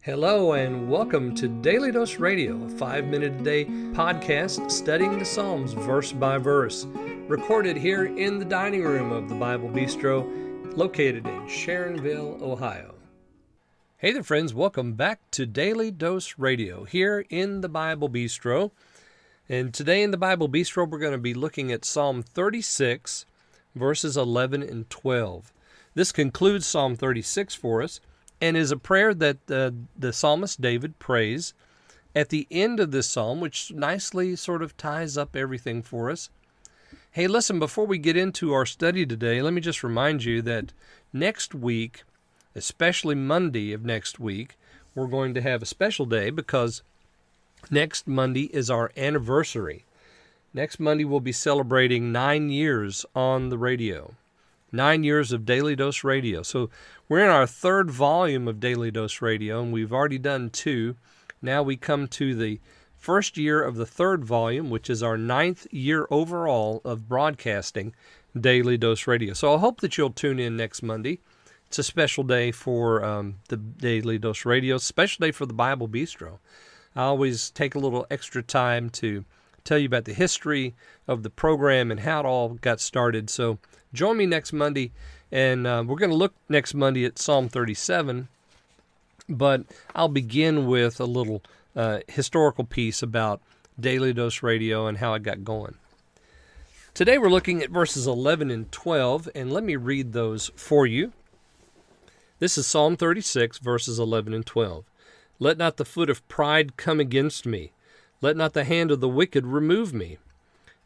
Hello and welcome to Daily Dose Radio, a 5-minute-a-day podcast studying the Psalms verse by verse, recorded here in the dining room of the Bible Bistro, located in Sharonville, Ohio. Hey there friends, welcome back to Daily Dose Radio here in the Bible Bistro. And today in the Bible Bistro we're going to be looking at Psalm 36, verses 11 and 12. This concludes Psalm 36 for us, and is a prayer that the psalmist David prays at the end of this psalm, which nicely sort of ties up everything for us. Hey, listen, before we get into our study today, let me just remind you that next week, especially Monday of next week, we're going to have a special day because next Monday is our anniversary. Next Monday we'll be celebrating 9 years on the radio. 9 years of Daily Dose Radio. So we're in our third volume of Daily Dose Radio, and we've already done 2. Now we come to the first year of the third volume, which is our 9th year overall of broadcasting Daily Dose Radio. So I hope that you'll tune in next Monday. It's a special day for the Daily Dose Radio, special day for the Bible Bistro. I always take a little extra time to tell you about the history of the program and how it all got started. So join me next Monday, and we're going to look next Monday at Psalm 37, but I'll begin with a little historical piece about Daily Dose Radio and how it got going. Today we're looking at verses 11 and 12, and let me read those for you. This is Psalm 36, verses 11 and 12. Let not the foot of pride come against me. Let not the hand of the wicked remove me.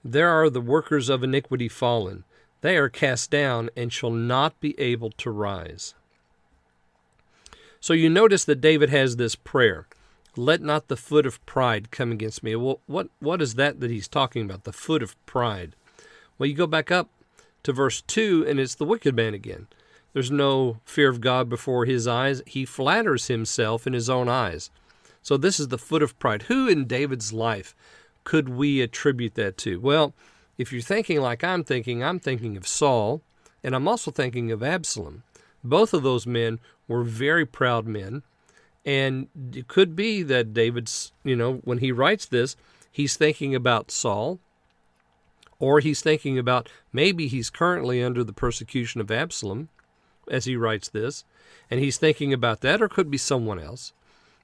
There are the workers of iniquity fallen. They are cast down and shall not be able to rise. So you notice that David has this prayer. Let not the foot of pride come against me. Well, what is that he's talking about, the foot of pride? Well, you go back up to verse 2, and it's the wicked man again. There's no fear of God before his eyes. He flatters himself in his own eyes. So this is the foot of pride. Who in David's life could we attribute that to? Well, if you're thinking like I'm thinking of Saul, and I'm also thinking of Absalom. Both of those men were very proud men, and it could be that David's, when he writes this, he's thinking about Saul, or he's thinking about maybe he's currently under the persecution of Absalom as he writes this, and he's thinking about that, or it could be someone else.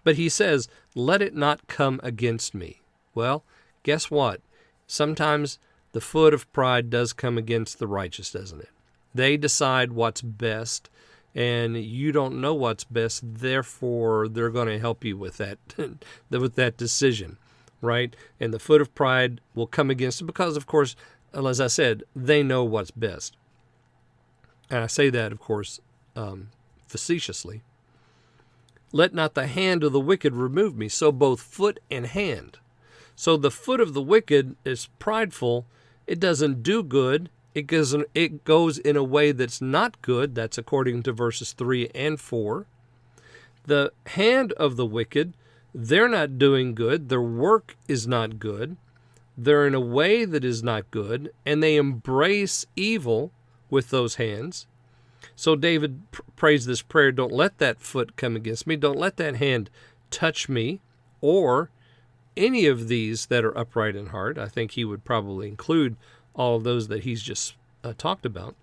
But he says, let it not come against me. Well, guess what? Sometimes the foot of pride does come against the righteous, doesn't it? They decide what's best, and you don't know what's best, therefore they're going to help you with that decision, right? And the foot of pride will come against it because, of course, as I said, they know what's best. And I say that, of course, facetiously. Let not the hand of the wicked remove me. So both foot and hand. So the foot of the wicked is prideful. It doesn't do good. It goes in a way that's not good. That's according to verses 3 and 4. The hand of the wicked, they're not doing good. Their work is not good. They're in a way that is not good, and they embrace evil with those hands. So David prays this prayer, don't let that foot come against me. Don't let that hand touch me or any of these that are upright in heart. I think he would probably include all of those that he's just talked about.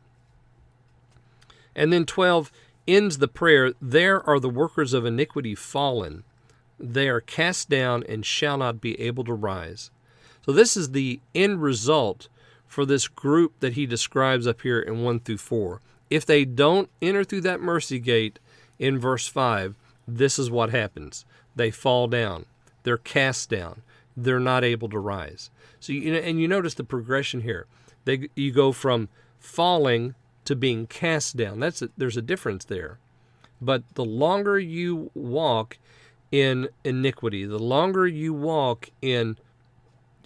And then 12 ends the prayer, there are the workers of iniquity fallen. They are cast down and shall not be able to rise. So this is the end result for this group that he describes up here in 1 through 4. If they don't enter through that mercy gate in verse 5, this is what happens. They fall down. They're cast down. They're not able to rise. So you notice the progression here. You go from falling to being cast down. There's a difference there. But the longer you walk in iniquity, the longer you walk in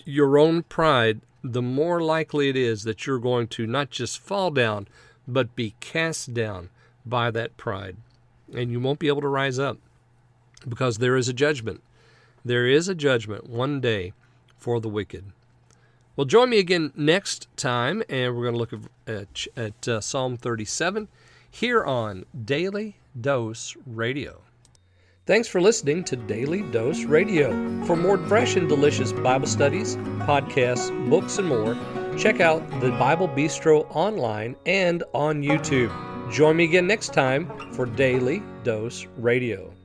your own pride, the more likely it is that you're going to not just fall down, but be cast down by that pride. And you won't be able to rise up because there is a judgment. There is a judgment one day for the wicked. Well, join me again next time, and we're going to look at Psalm 37 here on Daily Dose Radio. Thanks for listening to Daily Dose Radio. For more fresh and delicious Bible studies, podcasts, books, and more, check out the Bible Bistro online and on YouTube. Join me again next time for Daily Dose Radio.